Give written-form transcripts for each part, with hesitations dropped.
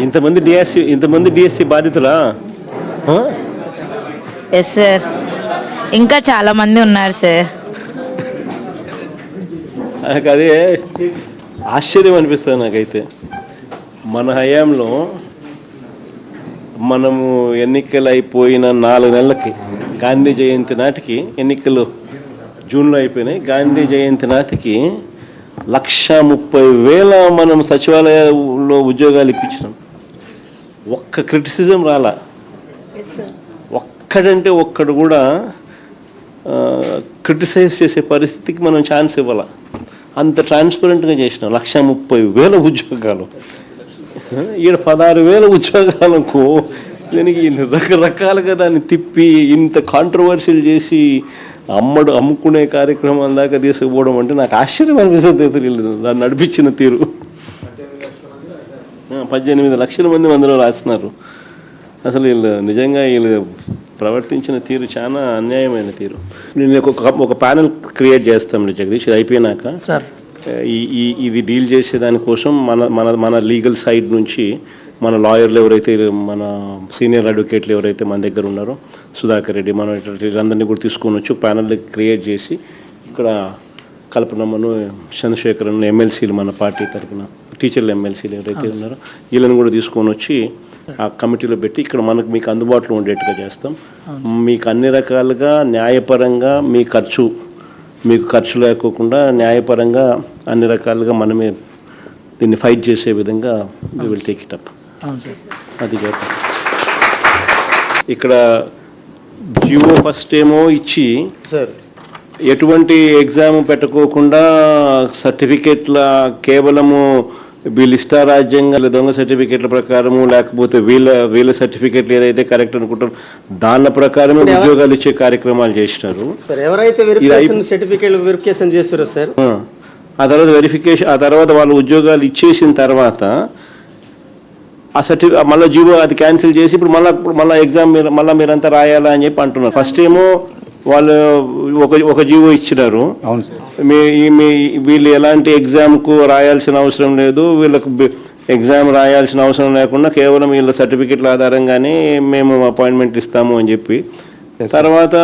ఇంతమంది DSC బాధితులా? Yes sir, ఇంకా చాలా మంది ఉన్నారు సార్. నాకు అదే ఆశ్చర్యం అనిపిస్తుంది నాకైతే. మన హయాంలో మనము ఎన్నికలు అయిపోయిన 4 నెలలకి గాంధీ జయంతి నాటికి, ఎన్నికలు జూన్లో అయిపోయినాయి, గాంధీ జయంతి నాటికి 130,000 మనం సచివాలయంలో ఉద్యోగాలు ఇప్పించినాం. ఒక్క క్రిటిసిజం రాలా, ఒక్కడంటే ఒక్కడు కూడా క్రిటిసైజ్ చేసే పరిస్థితికి మనం ఛాన్స్ ఇవ్వాల. అంత ట్రాన్స్పరెంట్గా చేసినాం. 130,000 ఉద్యోగాలు, ఈడ 16,000 ఉద్యోగాలకు దీనికి రకరకాలుగా దాన్ని తిప్పి ఇంత కాంట్రవర్షియల్ చేసి అమ్ముకునే కార్యక్రమం దాకా తీసుకుపోవడం అంటే నాకు ఆశ్చర్యం అనిపిస్తుంది. దాన్ని నడిపించిన తీరు. 18 లక్షల మంది అందులో రాస్తున్నారు. అసలు నిజంగా వీళ్ళు ప్రవర్తించిన తీరు చాలా అన్యాయమైన తీరు. నేను ఒక ప్యానెల్ క్రియేట్ చేస్తాం జగదీష్, ఇది అయిపోయినాక సార్. ఇది డీల్ చేసే దానికోసం మన లీగల్ సైడ్ నుంచి మన లాయర్లు ఎవరైతే, మన సీనియర్ అడ్వకేట్లు ఎవరైతే మన దగ్గర ఉన్నారో, సుధాకర్ రెడ్డి, మనం వీళ్ళందరినీ కూడా తీసుకొని వచ్చి ప్యానెల్ క్రియేట్ చేసి ఇక్కడ కల్పనమ్మను, చంద్రశేఖరన్ ఎమ్మెల్సీలు, మన పార్టీ తరఫున టీచర్లు ఎమ్మెల్సీలు ఎవరైతే ఉన్నారో వీళ్ళని కూడా తీసుకొని వచ్చి ఆ కమిటీలో పెట్టి ఇక్కడ మీకు అందుబాటులో ఉండేట్టుగా చేస్తాం. మీకు అన్ని రకాలుగా న్యాయపరంగా మీకు ఖర్చు లేకోకుండా న్యాయపరంగా అన్ని రకాలుగా మనమే దీన్ని ఫైట్ చేసే విధంగా we will take it up. అది చేద్దాం. ఇక్కడ జియో ఫస్ట్ ఏమో ఇచ్చి సార్ ఎటువంటి ఎగ్జామ్ పెట్టుకోకుండా సర్టిఫికేట్ల కేవలము వీళ్ళు ఇష్టారాజ్యంగా దొంగ సర్టిఫికేట్ల ప్రకారము, లేకపోతే వీళ్ళ సర్టిఫికేట్లు ఏదైతే కరెక్ట్ అనుకుంటారో దాని ప్రకారమే ఉద్యోగాలు ఇచ్చే కార్యక్రమాలు చేసినారు. వెరిఫికేషన్ చేస్తారు సార్. ఆ తర్వాత వాళ్ళు ఉద్యోగాలు ఇచ్చేసిన తర్వాత ఆ సర్టిఫికేట్ మళ్ళీ జీవో అది క్యాన్సిల్ చేసి ఇప్పుడు మళ్ళీ ఎగ్జామ్ మీరంతా రాయాలా అని చెప్పి అంటున్నారు. ఫస్ట్ ఏమో వాళ్ళు ఒక జీవో ఇచ్చినారు. అవును సార్. వీళ్ళు ఎలాంటి ఎగ్జామ్కు రాయాల్సిన అవసరం లేదు, వీళ్ళకు ఎగ్జామ్ రాయాల్సిన అవసరం లేకుండా కేవలం వీళ్ళ సర్టిఫికెట్ల ఆధారంగానే మేము అపాయింట్మెంట్ ఇస్తాము అని చెప్పి తర్వాత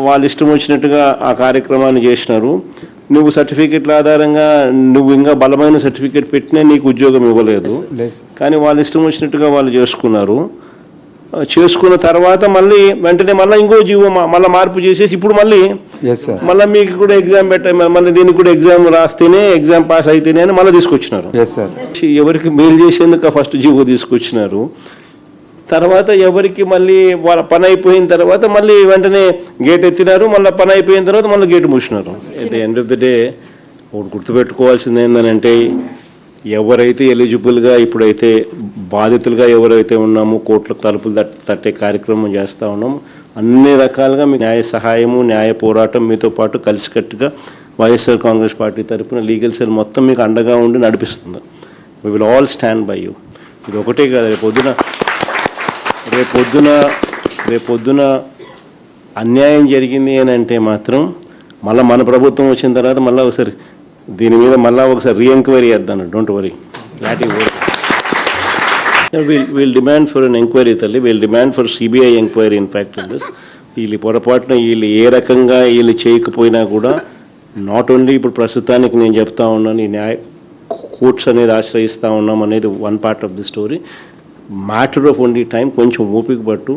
వాళ్ళు ఇష్టం వచ్చినట్టుగా ఆ కార్యక్రమాన్ని చేసినారు. నువ్వు సర్టిఫికెట్ల ఆధారంగా నువ్వు ఇంకా బలమైన సర్టిఫికెట్ పెట్టినా నీకు ఉద్యోగం ఇవ్వలేదు. కానీ వాళ్ళు ఇష్టం వచ్చినట్టుగా వాళ్ళు చేసుకున్న తర్వాత వెంటనే ఇంకో జీవో మార్పు చేసేసి ఇప్పుడు మళ్ళీ మీకు కూడా ఎగ్జామ్ మళ్ళీ దీనికి కూడా ఎగ్జామ్ రాస్తేనే, ఎగ్జామ్ పాస్ అయితేనే అని మళ్ళీ తీసుకొచ్చినారు. ఎవరికి మెయిల్ చేసేందుకు ఫస్ట్ జీవో తీసుకొచ్చినారు. తర్వాత ఎవరికి మళ్ళీ వాళ్ళ పని అయిపోయిన తర్వాత మళ్ళీ వెంటనే గేట్ ఎత్తినారు. మళ్ళీ పని అయిపోయిన తర్వాత మళ్ళీ గేట్ మూసినారు. At the end of the day ఒకటి గుర్తుపెట్టుకోవాల్సింది ఏంటంటే, ఎవరైతే ఎలిజిబుల్గా ఇప్పుడైతే బాధితులుగా ఎవరైతే ఉన్నామో కోర్టులకు తలుపులు తట్టే కార్యక్రమం చేస్తూ ఉన్నాము. అన్ని రకాలుగా మీ న్యాయ సహాయము, న్యాయ పోరాటం మీతో పాటు కలిసికట్టుగా వైఎస్ఆర్ కాంగ్రెస్ పార్టీ తరఫున లీగల్ సెల్ మొత్తం మీకు అండగా ఉండి నడిపిస్తుంది. We will all stand by you. ఇది ఒకటే కాదు, రేపొద్దున అన్యాయం జరిగింది అని అంటే మాత్రం మన ప్రభుత్వం వచ్చిన తర్వాత ఒకసారి దీని మీద ఒకసారి రీఎంక్వైరీ చేద్దాం. Don't worry, we'll demand for an enquiry తల్లి, we'll demand for CBI enquiry. In fact వీళ్ళు పొరపాటున ఏ రకంగా చేయకపోయినా కూడా నాట్ ఓన్లీ ఇప్పుడు ప్రస్తుతానికి నేను చెప్తా ఉన్నాను, ఈ కోర్ట్స్ అనేది ఆశ్రయిస్తూ ఉన్నాం అనేది one part of the story. Matter of only time. కొంచెం ఓపిక పట్టు.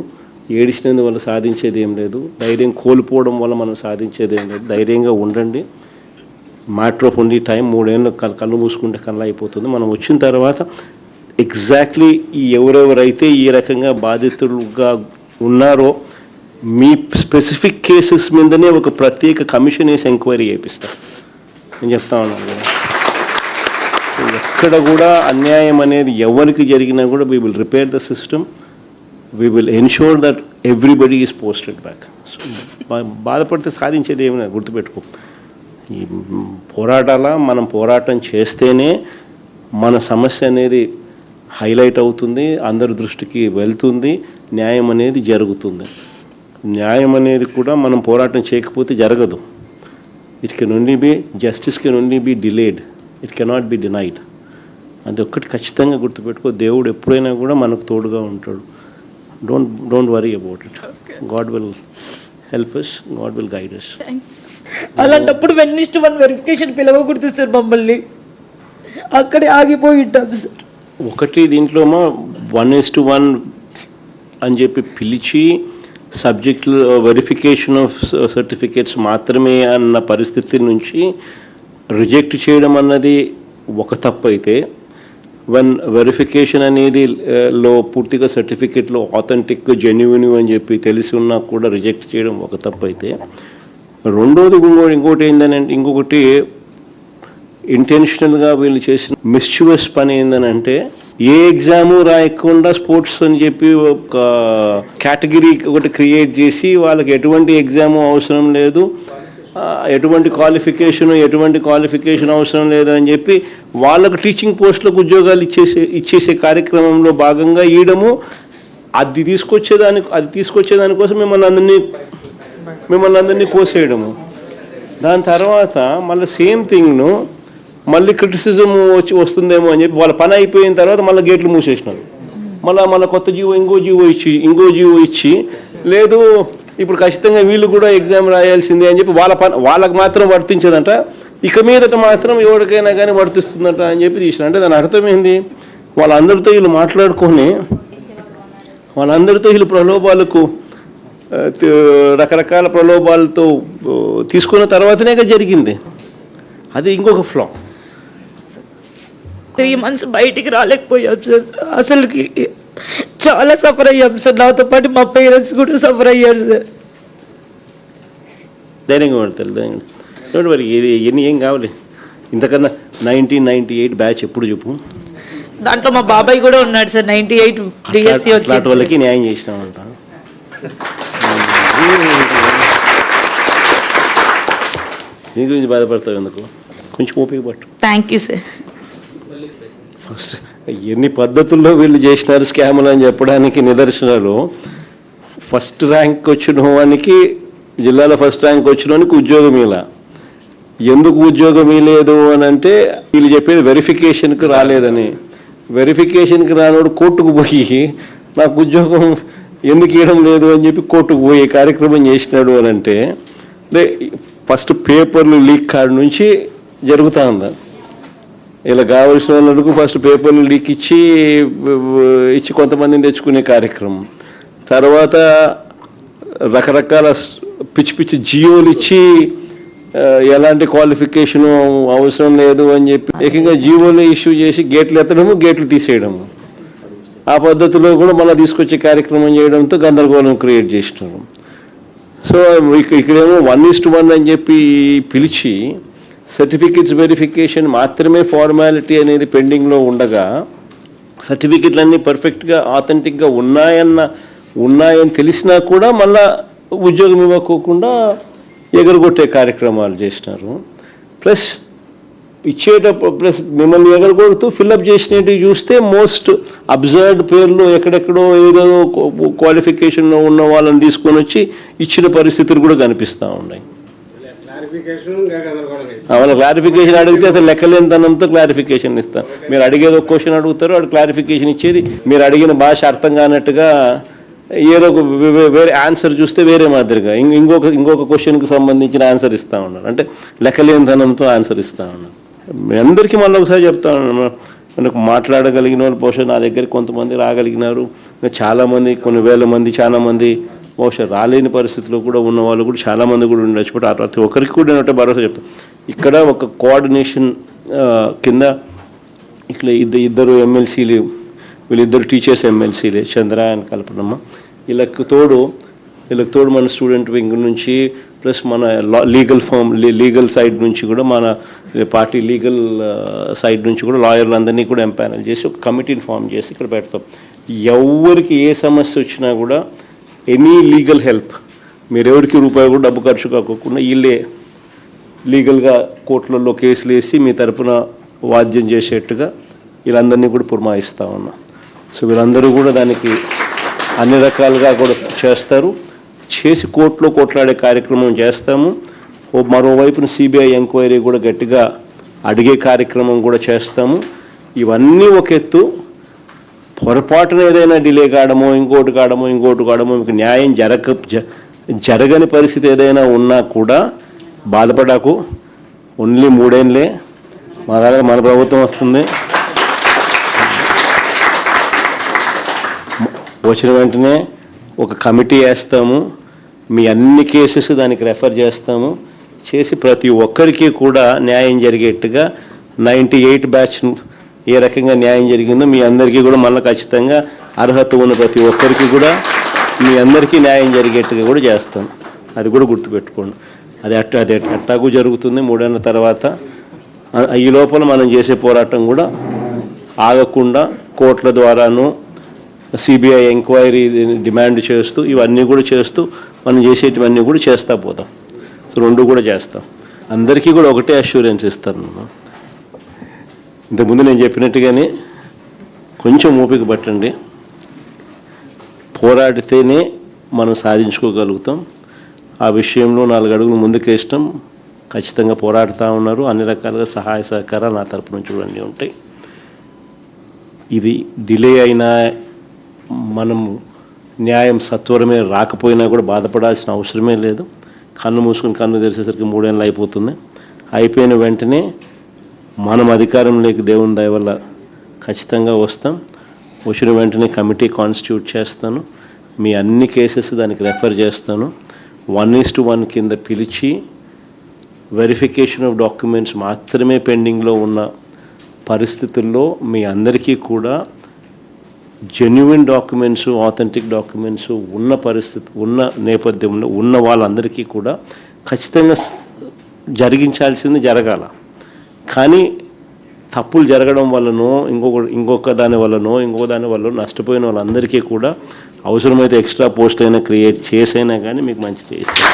ఏడిచినందువల్ల సాధించేది ఏం లేదు, ధైర్యం కోల్పోవడం వల్ల మనం సాధించేది ఏం లేదు. ధైర్యంగా ఉండండి. Matter of only time. 3 ఏళ్ళు కళ్ళు మూసుకుంటే కళ్ళు అయిపోతుంది. మనం వచ్చిన తర్వాత ఎగ్జాక్ట్లీ ఎవరెవరైతే ఈ రకంగా బాధితులుగా ఉన్నారో మీ స్పెసిఫిక్ కేసెస్ మీదనే ఒక ప్రత్యేక కమిషన్ వేసి ఎంక్వైరీ చేపిస్తాం. నేను చెప్తా ఉన్నాను కదా, ఎక్కడ కూడా అన్యాయం అనేది ఎవరికి జరిగినా కూడా we will repair the system. We will ensure that everybody is posted back. బాధపడితే సాధించేది ఏమైనా గుర్తుపెట్టుకో. ఈ మనం పోరాటం చేస్తేనే మన సమస్య అనేది హైలైట్ అవుతుంది, అందరి దృష్టికి వెళ్తుంది, న్యాయం అనేది జరుగుతుంది. న్యాయం అనేది కూడా మనం పోరాటం చేయకపోతే జరగదు. It can only be justice can only be delayed, it cannot be denied. అది ఒక్కటి ఖచ్చితంగా గుర్తుపెట్టుకో, దేవుడు ఎప్పుడైనా కూడా మనకు తోడుగా ఉంటాడు. Don't worry about it. God will help us, God will guide us. అలాంటప్పుడు 1:1 వెరిఫికేషన్ పిలవకూడదు సార్, మమ్మల్ని అక్కడే ఆగిపోయి ఉంటాం సార్. ఒకటి దీంట్లోమో 1:1 అని చెప్పి పిలిచి సబ్జెక్టులు వెరిఫికేషన్ ఆఫ్ సర్టిఫికేట్స్ మాత్రమే అన్న పరిస్థితి నుంచి రిజెక్ట్ చేయడం అన్నది ఒక తప్పు అయితే, వెరిఫికేషన్ అనేది లో పూర్తిగా సర్టిఫికేట్లో ఆథెంటిక్ జెన్యున్ అని చెప్పి తెలిసి ఉన్నా కూడా రిజెక్ట్ చేయడం ఒక తప్పు అయితే, రెండోది ఇంకోటి ఏంటంటే, ఇంకొకటి ఇంటెన్షనల్గా వీళ్ళు చేసిన మిస్చివస్ పని ఏంటంటే, ఏ ఎగ్జాము రాయకుండా స్పోర్ట్స్ అని చెప్పి ఒక కేటగిరీ ఒకటి క్రియేట్ చేసి వాళ్ళకి ఎటువంటి ఎగ్జాము అవసరం లేదు, ఎటువంటి క్వాలిఫికేషన్ అవసరం లేదు అని చెప్పి వాళ్ళకు టీచింగ్ పోస్టులకు ఉద్యోగాలు ఇచ్చేసే కార్యక్రమంలో భాగంగా ఇవ్వడము, అది తీసుకొచ్చేదానికోసం మిమ్మల్ని అందరినీ కోసేయడము. దాని తర్వాత మళ్ళీ సేమ్ థింగ్ను మళ్ళీ క్రిటిసిజం వస్తుందేమో అని చెప్పి వాళ్ళ పని అయిపోయిన తర్వాత మళ్ళీ గేట్లు మూసేసినారు. మళ్ళీ కొత్త ఇంకో జీవో ఇచ్చి లేదు ఇప్పుడు ఖచ్చితంగా వీళ్ళు కూడా ఎగ్జామ్ రాయాల్సిందే అని చెప్పి వాళ్ళకు మాత్రం వర్తించదంట, ఇక మీదట మాత్రం ఎవరికైనా కానీ వర్తిస్తుందట అని చెప్పి తీసిన. అంటే దాని అర్థం ఏంది, వాళ్ళందరితో వీళ్ళు మాట్లాడుకొని వీళ్ళు ప్రలోభాలకు రకరకాల ప్రలోభాలతో తీసుకున్న తర్వాతనే జరిగింది. అది ఇంకొక ఫ్లా. 3 months బయటికి రాలేకపోయాం సార్. అసలుకి చాలా సఫర్ అయ్యాం సార్. నాతో పాటు మా పేరెంట్స్ కూడా సఫర్ అయ్యారు సార్. ధైర్యంగా పడతారు. చూడండి మరి ఎన్ని ఏం కావాలి ఇంతకన్నా. 1998 బ్యాచ్ ఎప్పుడు చెప్పు, దాంట్లో మా బాబాయ్ కూడా ఉన్నాడు సార్. 98 డిఎస్సి అట్లాంటి వాళ్ళకి న్యాయం చేసినామంట. దీని గురించి బాధపడతావు ఎందుకు, కొంచెం ఓపిక పట్టు. Thank you sir. ఎన్ని పద్ధతుల్లో వీళ్ళు చేసినారు స్కాములు అని చెప్పడానికి నిదర్శనాలు, ఫస్ట్ ర్యాంక్ వచ్చిన వానికి, జిల్లాలో ఫస్ట్ ర్యాంక్ వచ్చిన వానికి ఉద్యోగం ఇలా. ఎందుకు ఉద్యోగం ఇవ్వలేదు అని అంటే వీళ్ళు చెప్పేది వెరిఫికేషన్కి రాలేదని. వెరిఫికేషన్కి రానోడు కోర్టుకు పోయి నాకు ఉద్యోగం ఎందుకు ఇవ్వడం లేదు అని చెప్పి కోర్టుకు పోయే కార్యక్రమం చేసినాడు అని అంటే, ఫస్ట్ పేపర్లు లీక్ కాడ నుంచి జరుగుతూ ఉందా. ఇలా కావాల్సిన వాళ్ళకు ఫస్ట్ పేపర్లు లీక్ ఇచ్చి కొంతమందిని తెచ్చుకునే కార్యక్రమం, తర్వాత రకరకాల పిచ్చి జియోలు ఇచ్చి ఎలాంటి క్వాలిఫికేషను అవసరం లేదు అని చెప్పి ఏకంగా జియోలు ఇష్యూ చేసి గేట్లు ఎత్తడము, గేట్లు తీసేయడము, ఆ పద్ధతిలో కూడా మళ్ళీ తీసుకొచ్చే కార్యక్రమం చేయడంతో గందరగోళం క్రియేట్ చేసినారు. సో ఇక్కడేమో 1:1 అని చెప్పి పిలిచి సర్టిఫికెట్స్ వెరిఫికేషన్ మాత్రమే ఫార్మాలిటీ అనేది పెండింగ్లో ఉండగా, సర్టిఫికెట్లన్నీ పర్ఫెక్ట్గా ఆథెంటిక్గా ఉన్నాయని తెలిసినా కూడా మళ్ళా ఉద్యోగం ఇవ్వకోకుండా ఎగరగొట్టే కార్యక్రమాలు చేసినారు. ప్లస్ మిమ్మల్ని ఎగరగొడుతూ ఫిల్అప్ చేసినట్టు చూస్తే మోస్ట్ అబ్జర్వ్డ్ పేర్లు ఎక్కడెక్కడో ఏదో క్వాలిఫికేషన్లో ఉన్న వాళ్ళని తీసుకొని వచ్చి ఇచ్చిన పరిస్థితులు కూడా కనిపిస్తూ ఉన్నాయి. వాళ్ళ క్లారిఫికేషన్ అడిగితే అసలు లెక్కలేనితనంతో క్లారిఫికేషన్ ఇస్తాను. మీరు అడిగేది ఒక క్వశ్చన్ అడుగుతారు, వాడు క్లారిఫికేషన్ ఇచ్చేది మీరు అడిగిన భాష అర్థం కానట్టుగా ఏదో ఒక వేరే ఆన్సర్ చూస్తే వేరే మాదిరిగా ఇంకొక క్వశ్చన్కి సంబంధించిన ఆన్సర్ ఇస్తూ ఉన్నారు. అంటే లెక్కలేనితనంతో ఆన్సర్ ఇస్తూ ఉన్నారు. మీ అందరికీ మళ్ళీ ఒకసారి చెప్తా ఉన్నాను, మనకు మాట్లాడగలిగిన వాళ్ళు బహుశా నా దగ్గరికి కొంతమంది రాగలిగినారు, చాలామంది కొన్ని వేల మంది చాలామంది బహుశా రాలేని పరిస్థితిలో కూడా ఉన్న వాళ్ళు కూడా చాలామంది కూడా ఉండొచ్చు. బట్ ప్రతి ఒక్కరికి కూడా నేను భరోసా చెప్తాను. ఇక్కడ ఒక కోఆర్డినేషన్ కింద ఇట్లా ఇద్దరు ఎమ్మెల్సీలు, వీళ్ళిద్దరు టీచర్స్ ఎమ్మెల్సీలే, చంద్ర అండ్ కల్పనమ్మ. వీళ్ళకి తోడు మన స్టూడెంట్ వింగ్ నుంచి ప్లస్ మన లీగల్ సైడ్ నుంచి కూడా మన పార్టీ లీగల్ సైడ్ నుంచి కూడా లాయర్లందరినీ కూడా ఎంపానల్ చేసి ఒక కమిటీని ఫామ్ చేసి ఇక్కడ పెడతాం. ఎవరికి ఏ సమస్య వచ్చినా కూడా ఎనీ లీగల్ హెల్ప్, మీరు ఎవరికి రూపాయి కూడా డబ్బు ఖర్చు కాకుండా వీళ్ళే లీగల్గా కోర్టులలో కేసులు వేసి మీ తరపున వాద్యం చేసేట్టుగా వీళ్ళందరినీ కూడా పురమాయిస్తూ ఉన్నా. సో వీళ్ళందరూ కూడా దానికి అన్ని రకాలుగా కూడా చేస్తారు, చేసి కోర్టులో కొట్లాడే కార్యక్రమం చేస్తాము. మరోవైపున సిబిఐ ఎంక్వైరీ కూడా గట్టిగా అడిగే కార్యక్రమం కూడా చేస్తాము. ఇవన్నీ ఒక ఎత్తు. పొరపాటున ఏదైనా డిలే కావడమో ఇంకోటి కావడమో మీకు న్యాయం జరగని పరిస్థితి ఏదైనా ఉన్నా కూడా బాధపడకు. ఓన్లీ 3 ఏళ్ళే మన ప్రభుత్వం వస్తుంది. వచ్చిన వెంటనే ఒక కమిటీ వేస్తాము, మీ అన్ని కేసెస్ దానికి రెఫర్ చేస్తాము, చేసి ప్రతి ఒక్కరికి కూడా న్యాయం జరిగేట్టుగా 98 బ్యాచ్ ఏ రకంగా న్యాయం జరిగిందో మీ అందరికీ కూడా మళ్ళీ ఖచ్చితంగా అర్హత ఉన్న ప్రతి ఒక్కరికి కూడా మీ అందరికీ న్యాయం జరిగేట్టుగా కూడా చేస్తాం. అది కూడా గుర్తుపెట్టుకోండి. అది అట్టాగు జరుగుతుంది 3 ఏళ్ళ తర్వాత. ఈ లోపల మనం చేసే పోరాటం కూడా ఆగకుండా కోర్టుల ద్వారాను సిబిఐ ఎంక్వైరీ డిమాండ్ చేస్తూ ఇవన్నీ కూడా చేస్తూ మనం చేసేటివన్నీ కూడా చేస్తూ పోతాం. సో 2 కూడా చేస్తాం. అందరికీ కూడా ఒకటే అష్యూరెన్స్ ఇస్తాను. ఇంతకుముందు నేను చెప్పినట్టుగానే కొంచెం ఓపిక పట్టండి. పోరాడితేనే మనం సాధించుకోగలుగుతాం. ఆ విషయంలో 4 అడుగులు ముందుకేస్తాం. ఖచ్చితంగా పోరాడుతూ ఉన్నారు. అన్ని రకాలుగా సహాయ సహకారాలు నా తరపు నుంచి కూడా అన్నీ ఉంటాయి. ఇది డిలే అయినా మనం న్యాయం సత్వరమే రాకపోయినా కూడా బాధపడాల్సిన అవసరమే లేదు. కన్ను మూసుకుని కన్ను తెరిచేసరికి 3 ఏళ్ళు అయిపోతుంది. అయిపోయిన వెంటనే మనం అధికారంలోకి దేవుని దయ వల్ల ఖచ్చితంగా వస్తాం. వచ్చిన వెంటనే కమిటీ కాన్స్టిట్యూట్ చేస్తాను. మీ అన్ని కేసెస్ దానికి రెఫర్ చేస్తాను. 1:1 కింద పిలిచి వెరిఫికేషన్ ఆఫ్ డాక్యుమెంట్స్ మాత్రమే పెండింగ్లో ఉన్న పరిస్థితుల్లో మీ అందరికీ కూడా జెన్యున్ డాక్యుమెంట్స్, ఆథెంటిక్ డాక్యుమెంట్స్ ఉన్న పరిస్థితి ఉన్న నేపథ్యంలో ఉన్న వాళ్ళందరికీ కూడా ఖచ్చితంగా జరిగించాల్సింది జరగాల. కానీ తప్పులు జరగడం వల్లనో ఇంకొక దాని వల్లనో నష్టపోయిన వాళ్ళందరికీ కూడా అవసరమైతే ఎక్స్ట్రా పోస్ట్ అయినా క్రియేట్ చేసైనా కానీ మీకు మంచి చేస్తాను.